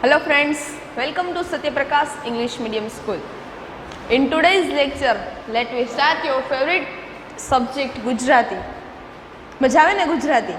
Hello friends, welcome to Satyaprakash English Medium School. In today's lecture, let me start your favorite subject Gujarati. મજા આવે ને Gujarati?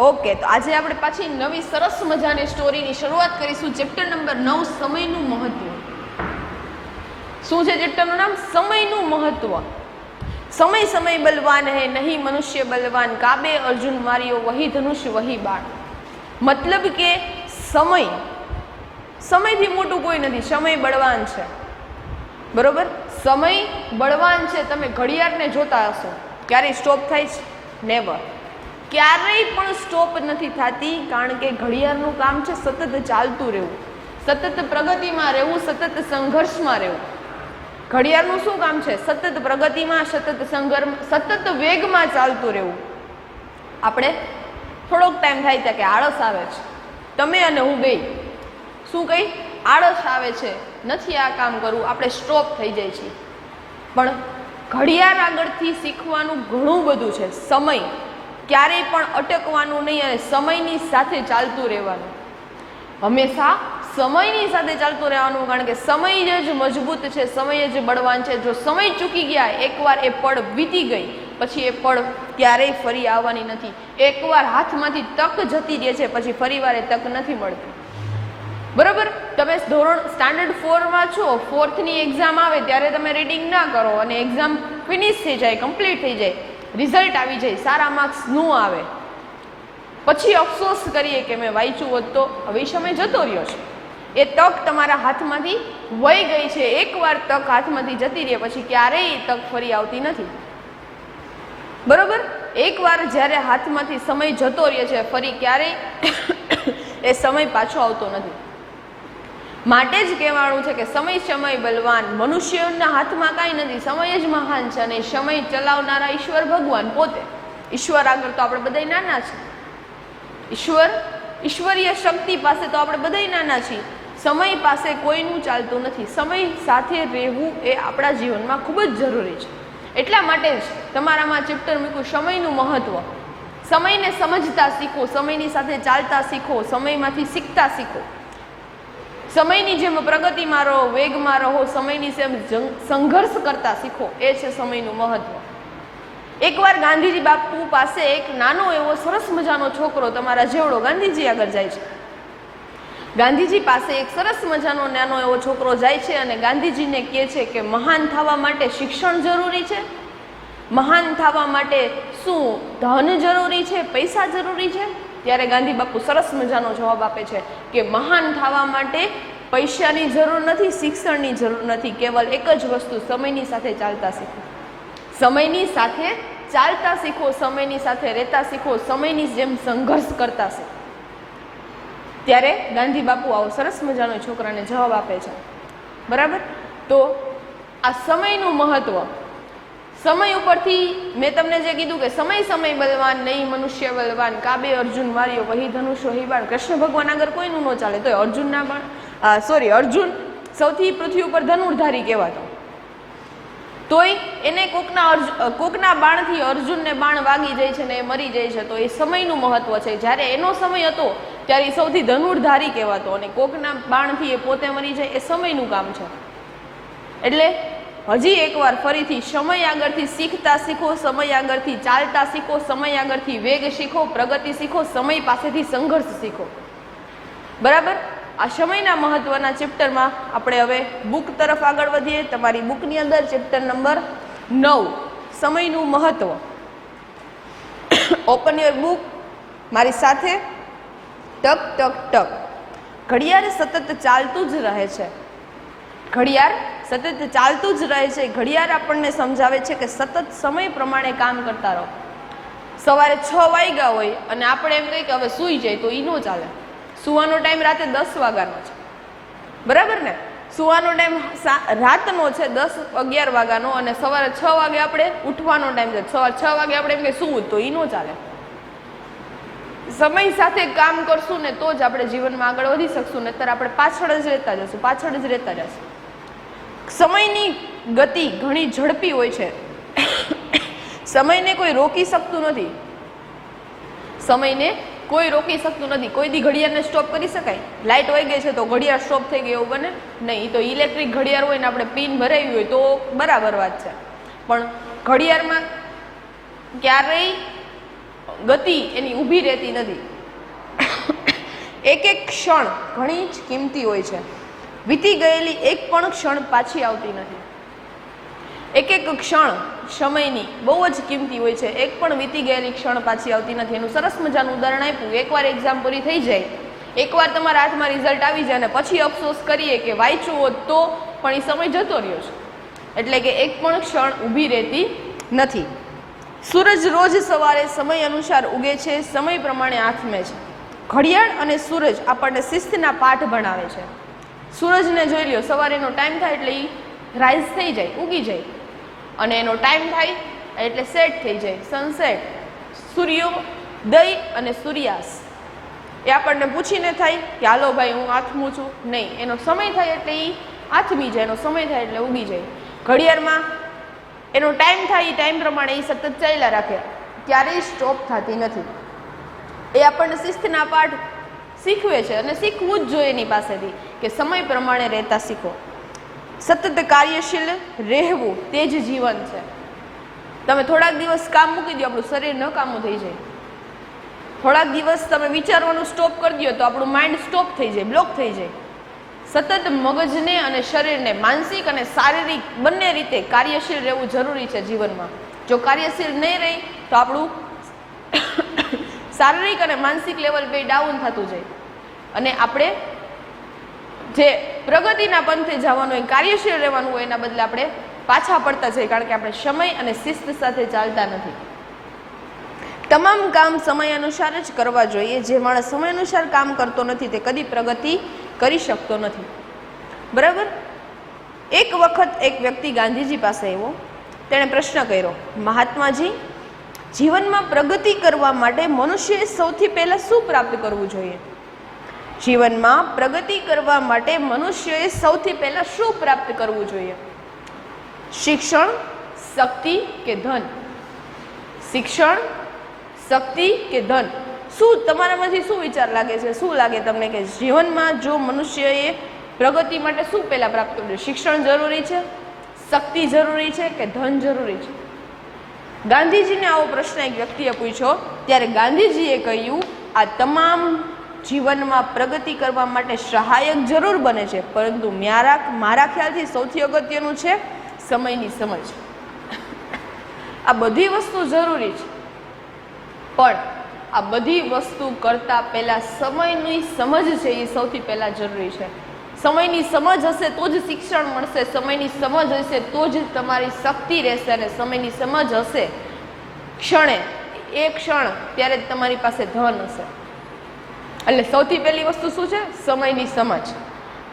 Okay, તો આજે આપણે પાછી નવી સરસ મજાની સ્ટોરીની શરૂઆત કરીશું. ચેપ્ટર નંબર 9, સમયનું મહત્વ. શું છે ચેપ્ટરનું નામ? સમયનું મહત્વ. समय समय बलवान है नहीं मनुष्य बलवान, काबे अर्जुन मारियो वही धनुष वही बाण. मतलब કે સમયથી મોટું કોઈ નથી. સમય બળવાન છે, બરોબર? સમય બળવાન છે. તમે ઘડિયાળને જોતા હશો, ક્યારેય સ્ટોપ થાય છે? નેવર. ક્યારેય પણ સ્ટોપ નથી થતી, કારણ કે ઘડિયાળનું કામ છે સતત ચાલતું રહેવું, સતત પ્રગતિમાં રહેવું, સતત સંઘર્ષમાં રહેવું. ઘડિયાળનું શું કામ છે? સતત પ્રગતિમાં, સતત સંઘર્ષ, સતત વેગમાં ચાલતું રહેવું. આપણે થોડોક ટાઈમ થાય ત્યાં કે આળસ આવે છે, તમે અને હું બે શું કહી? આળસ આવે છે, નથી આ કામ કરવું, આપણે સ્ટોપ થઈ જાય છે. પણ ઘડિયાળ આગળથી શીખવાનું ઘણું બધું છે. સમય ક્યારેય પણ અટકવાનું નહીં અને સમયની સાથે ચાલતું રહેવાનું. હંમેશા સમયની સાથે ચાલતું રહેવાનું, કારણ કે સમય જ મજબૂત છે, સમય જ બળવાન છે. જો સમય ચૂકી ગયા, એકવાર એ પળ વીતી ગઈ, પછી એ પળ ક્યારેય ફરી આવવાની નથી. એકવાર હાથમાંથી તક જતી રહે છે, પછી ફરીવાર એ તક નથી મળતી. બરાબર? તમે સ્ટાન્ડર્ડ 4માં છો, 4થની એક્ઝામ આવે ત્યારે તમે રીડિંગ ના કરો અને એક્ઝામ ફિનિશ થઈ જાય, કમ્પ્લીટ થઈ જાય, રિઝલ્ટ આવી જાય, સારા માર્ક્સ ન આવે, પછી અફસોસ કરીએ કે મેં વાંચ્યું હોત તો. હવે સમય જતો રહ્યો છે, એ તક તમારા હાથમાંથી વહી ગઈ છે. એકવાર તક હાથમાંથી જતી રહે પછી ક્યારેય તક ફરી આવતી નથી. બરોબર? એકવાર જ્યારે હાથમાંથી સમય જતો રહે છે, ફરી ક્યારેય એ સમય પાછો આવતો નથી. માટે જ કહેવાનું છે કે સમય બલવાન. મનુષ્યોના હાથમાં કાંઈ નથી, સમય જ મહાન છે. અને સમય ચલાવનારા ઈશ્વર ભગવાન પોતે. ઈશ્વર આગળ તો આપણે બધા નાના છીએ. ઈશ્વરીય શક્તિ પાસે તો આપણે બધા નાના છીએ. સમય પાસે કોઈનું ચાલતું નથી. સમય સાથે રહેવું એ આપણા જીવનમાં ખૂબ જ જરૂરી છે. એટલા માટે જ તમારામાં ચેપ્ટર મૂક્યું સમયનું મહત્વ. સમયને સમજતા શીખો, સમયની સાથે ચાલતા શીખો, સમયમાંથી શીખતા શીખો. સમયની જેમ પ્રગતિમાં રહો, વેગમાં રહો, સમયની જેમ સંઘર્ષ કરતા શીખો. એ છે સમયનું મહત્વ. એકવાર ગાંધીજી બાપુ પાસે એક નાનો એવો સરસ મજાનો છોકરો, તમારા જેવડો, ગાંધીજી આગળ જાય છે. ગાંધીજી પાસે એક સરસ મજાનો નાનો એવો છોકરો જાય છે અને ગાંધીજીને કહે છે કે મહાન થવા માટે શિક્ષણ જરૂરી છે? મહાન થવા માટે શું ધન જરૂરી છે, પૈસા જરૂરી છે? ત્યારે ગાંધી બાપુ સરસ મજાનો જવાબ આપે છે કે મહાન થવા માટે પૈસાની જરૂર નથી, શિક્ષણની જરૂર નથી. કેવલ એક જ વસ્તુ, સમયની સાથે ચાલતા શીખો. સમયની સાથે ચાલતા શીખો, સમયની સાથે રહેતા શીખો, સમયની જેમ સંઘર્ષ કરતા શીખો. ત્યારે ગાંધી બાપુ આવો સરસ મજાનો છોકરાને જવાબ આપે છે. બરાબર? તો આ સમયનું મહત્વ, સમય ઉપરથી મેં તમને જે કીધું કે સમય બલવાન નહીં મનુષ્ય બલવાન, કાબે અર્જુન માર્યો વહી ધનુષ વહી બાણ. કૃષ્ણ ભગવાન આગળ કોઈનું ન ચાલે. તો અર્જુન સૌથી પૃથ્વી ઉપર ધનુર્ધારી કહેવાતો, તોય એને કોકના બાણથી અર્જુનને બાણ વાગી જાય છે ને એ મરી જાય છે. તો એ સમયનું મહત્વ છે. જ્યારે એનો સમય હતો ત્યારે એ સૌથી ધનુર્ધારી કહેવાતો, અને કોકના બાણથી એ પોતે મરી જાય, એ સમયનું કામ છે. એટલે હજી એકવાર ફરીથી સમય આગળથી શીખતા શીખો, સમય આગળથી ચાલતા શીખો, સમય આગળથી વેગ શીખો, પ્રગતિ શીખો, સમય પાસેથી સંઘર્ષ શીખો. બરાબર? આ સમયના મહત્વના ચેપ્ટરમાં આપણે હવે બુક તરફ આગળ વધીએ. તમારી બુકની અંદર ચેપ્ટર નંબર 9, સમયનું મહત્વ. ઓપન યોર બુક મારી સાથે. ટક ટક ટક. ઘડિયાળ સતત ચાલતું જ રહે છે. ઘડિયાળ સતત ચાલતું જ રહે છે. ઘડિયાળ આપણને સમજાવે છે કે સતત સમય પ્રમાણે કામ કરતા રહો. સવારે 6 વાગ્યા હોય અને આપણે એમ કહીએ કે હવે સૂઈ જાય, તો એ ન ચાલે. સુવાનો ટાઈમ રાતે 10 વાગ્યાનો છે. બરાબર ને? સુવાનો ટાઈમ રાતનો છે 10-11 વાગ્યાનો, અને સવારે 6 વાગે આપણે ઉઠવાનો ટાઈમ છે. સવારે 6 વાગે આપણે એમ કે સૂવું, તો એ ન ચાલે. સમય સાથે કામ કરશું ને તો જ આપણે જીવનમાં આગળ વધી શકશું, નહીંતર આપણે પાછળ જ રહેતા જશું. સમયની ગતિ ઘણી ઝડપી હોય છે. સમયને કોઈ રોકી શકતું નથી. સમયને કોઈ રોકી શકતું નથી. કોઈ દી ઘડિયાળને સ્ટોપ કરી શકાય? લાઇટ વહી ગઈ છે તો ઘડિયાળ સ્ટોપ થઈ ગઈ એવું બને નહીં. એ તો ઇલેક્ટ્રિક ઘડિયાળ હોય ને આપણે પિન ભરાવી હોય તો બરાબર વાત છે, પણ ઘડિયાળમાં ક્યારેય ગતિ એની ઊભી રહેતી નથી. એક એક ક્ષણ ઘણી જ કિંમતી હોય છે. વીતી ગયેલી એક પણ ક્ષણ પાછી આવતી નથી. એક એક ક્ષણ સમયની બહુ જ કિંમતી હોય છે. એક પણ વીતી ગયેલી ક્ષણ પાછી આવતી નથી. એનું સરસ મજાનું ઉદાહરણ આપ્યું. એકવાર એક્ઝામ પૂરી થઈ જાય, એકવાર તમારા હાથમાં રિઝલ્ટ આવી જાય અને પછી અફસોસ કરીએ કે વાંચ્યું હોત તો, પણ એ સમય જતો રહ્યો છે. એટલે કે એક પણ ક્ષણ ઊભી રહેતી નથી. સૂરજ રોજ સવારે સમય અનુસાર ઉગે છે, સમય પ્રમાણે આથમે છે. ઘડિયાળ અને સૂરજ આપણને શિસ્તના પાઠ ભણાવે છે. સૂરજને જોઈ લ્યો, સવારે એનો ટાઈમ થાય એટલે એ રાઇઝ થઈ જાય, ઉગી જાય, અને એનો ટાઈમ થાય એટલે સેટ થઈ જાય, સનસેટ. સૂર્યોદય અને સૂર્યાસ્ત એ આપણને પૂછીને થાય કે હાલો ભાઈ હું આથમું છું, નહીં. એનો સમય થાય એટલે એ આથમી જાય, એનો સમય થાય એટલે ઉગી જાય. ઘડિયાળમાં એનો ટાઈમ થાય એ ટાઈમ પ્રમાણે એ સતત ચાલ્યા રાખે, ક્યારેય સ્ટોપ થતી નથી. એ આપણને શિસ્તના પાઠ શીખવે છે અને શીખવું જ જોઈએ એની પાસેથી કે સમય પ્રમાણે રહેતા શીખો. સતત કાર્યશીલ રહેવું તે જ જીવન છે. તમે થોડાક દિવસ કામ મૂકી દો, આપણું શરીર ન કામું થઈ જાય. થોડાક દિવસ તમે વિચારવાનું સ્ટોપ કરી દો તો આપણું માઇન્ડ સ્ટોપ થઈ જાય, બ્લોક થઈ જાય. સતત મગજને અને શરીરને માનસિક અને શારીરિક બંને રીતે કાર્યશીલ રહેવું જરૂરી છે જીવનમાં. જો કાર્યશીલ નહીં રહી તો આપણું શારીરિક અને માનસિક લેવલ બે ડાઉન થતું જાય અને આપણે જે પ્રગતિના પંથે જવાનું હોય, કાર્યશીલ રહેવાનું હોય, એના બદલે આપણે પાછા પડતા જઈએ, કારણ કે આપણે સમય અને શિસ્ત સાથે ચાલતા નથી. તમામ કામ સમય અનુસાર જ કરવા જોઈએ. જે માણસ સમય અનુસાર કામ કરતો નથી તે કદી પ્રગતિ કરી શકતો નથી. બરાબર? એક વખત એક વ્યક્તિ ગાંધીજી પાસે આવ્યો. તેણે પ્રશ્ન કર્યો, મહાત્માજી, જીવનમાં પ્રગતિ કરવા માટે મનુષ્યએ સૌથી પહેલાં શું પ્રાપ્ત કરવું જોઈએ? જીવનમાં પ્રગતિ કરવા માટે મનુષ્યએ સૌથી પહેલાં શું પ્રાપ્ત કરવું જોઈએ? શિક્ષણ, શક્તિ કે ધન? શિક્ષણ, શક્તિ કે ધન? શું તમારામાંથી શું વિચાર લાગે છે? શું લાગે તમને કે જીવનમાં જો મનુષ્યએ પ્રગતિ માટે શું પહેલાં પ્રાપ્ત કરવું જોઈએ? શિક્ષણ જરૂરી છે, શક્તિ જરૂરી છે કે ધન જરૂરી છે? ગાંધીજીને આવો પ્રશ્ન એક વ્યક્તિએ પૂછ્યો ત્યારે ગાંધીજીએ કહ્યું, આ તમામ જીવનમાં પ્રગતિ કરવા માટે સહાયક જરૂર બને છે, પરંતુ મારા ખ્યાલથી સૌથી અગત્યનું છે સમયની સમજ. આ બધી વસ્તુ જરૂરી છે, પણ આ બધી વસ્તુ કરતાં પહેલાં સમયની સમજ છે એ સૌથી પહેલાં જરૂરી છે. સમયની સમજ હશે તો જ શિક્ષણ મળશે, સમયની સમજ હશે તો જ તમારી શક્તિ રહેશે, અને સમયની સમજ હશે ક્ષણે, એ ક્ષણ ત્યારે જ તમારી પાસે ધન હશે. એટલે સૌથી પહેલી વસ્તુ શું છે? સમયની સમજ.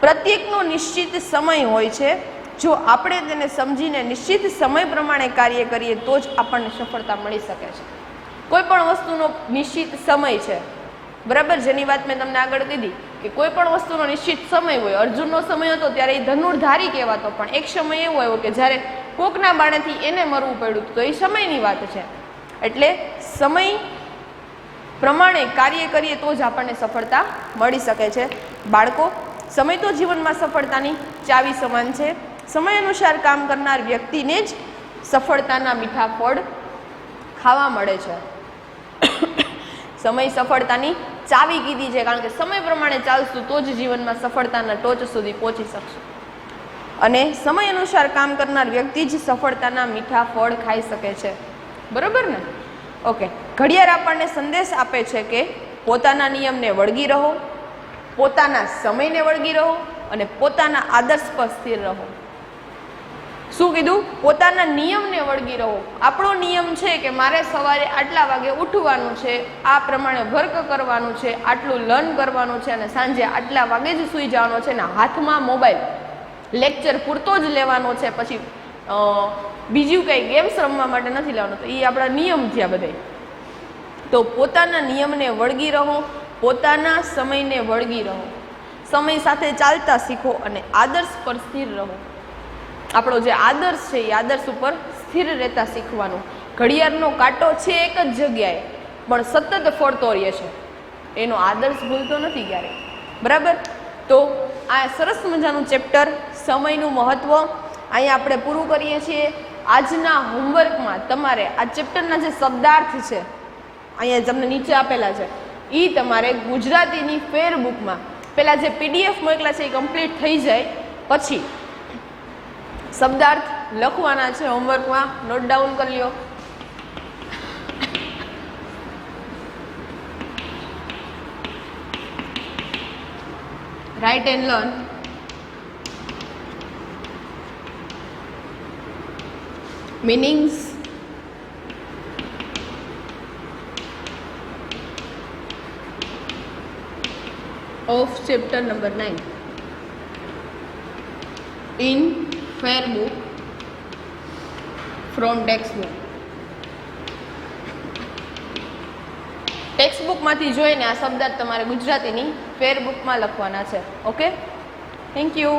પ્રત્યેકનો નિશ્ચિત સમય હોય છે. જો આપણે તેને સમજીને નિશ્ચિત સમય પ્રમાણે કાર્ય કરીએ તો જ આપણને સફળતા મળી શકે છે. કોઈ પણ વસ્તુનો નિશ્ચિત સમય છે, બરાબર? જેની વાત મેં તમને આગળ કીધી કે કોઈ પણ વસ્તુનો નિશ્ચિત સમય હોય. અર્જુનનો સમય હતો ત્યારે એ ધનુર્ધારી કહેવાતો, પણ એક સમય એવો આવ્યો કે જ્યારે કોકના બાણેથી એને મરવું પડ્યું, તો એ સમયની વાત છે. એટલે સમય પ્રમાણે કાર્ય કરીએ તો જ આપણને સફળતા મળી શકે છે. બાળકો, સમય તો જીવનમાં સફળતાની ચાવી સમાન છે. સમય અનુસાર કામ કરનાર વ્યક્તિને જ સફળતાના મીઠા ફળ ખાવા મળે છે. સમય સફળતાની ચાવી કીધી છે, કારણ કે સમય પ્રમાણે ચાલશું તો જ જીવનમાં સફળતાના ટોચ સુધી પહોંચી શકશું. અને સમય અનુસાર કામ કરનાર વ્યક્તિ જ સફળતાના મીઠા ફળ ખાઈ શકે છે. બરોબર ને? ઓકે. ઘડિયાળ આપણને સંદેશ આપે છે કે પોતાના નિયમને વળગી રહો, પોતાના સમયને વળગી રહો અને પોતાના આદર્શ પર સ્થિર રહો. શું કીધું? પોતાના નિયમને વળગી રહો. આપણો નિયમ છે કે મારે સવારે આટલા વાગે ઉઠવાનું છે, આ પ્રમાણે વર્ક કરવાનું છે, આટલું લર્ન કરવાનું છે અને સાંજે આટલા વાગે જ સૂઈ જવાનો છે, ને હાથમાં મોબાઈલ લેક્ચર પૂરતો જ લેવાનો છે, પછી બીજું કંઈ ગેમ્સ રમવા માટે નથી લેવાનું. તો એ આપણા નિયમ થયા બધા. તો પોતાના નિયમને વળગી રહો, પોતાના સમયને વળગી રહો, સમય સાથે ચાલતા શીખો અને આદર્શ પર સ્થિર રહો. આપણો જે આદર્શ છે એ આદર્શ ઉપર સ્થિર રહેતા શીખવાનું. ઘડિયાળનો કાંટો છે એક જ જગ્યાએ, પણ સતત ફરતો રહે છે. એનો આદર્શ ભૂલતો નથી ક્યારેય, બરાબર. તો આ સરસ મજાનું ચેપ્ટર સમયનું મહત્ત્વ અહીંયા આપણે પૂરું કરીએ છીએ. આજના હોમવર્કમાં તમારે આ ચેપ્ટરના જે શબ્દાર્થ છે અહીંયા તમને નીચે આપેલા છે એ તમારે ગુજરાતીની ફેરબુકમાં પહેલાં જે PDF મોકલા છે એ કમ્પ્લીટ થઈ જાય પછી શબ્દાર્થ લખવાના છે હોમવર્કમાં. નોટ ડાઉન કરી લ્યો. Write and learn meanings of chapter number 9 in fair book from textbook. ટેક્સ્ટબુકમાંથી જોઈને આ શબ્દાર્થ તમારે ગુજરાતીની ફેર બુકમાં લખવાના છે. Okay, thank you.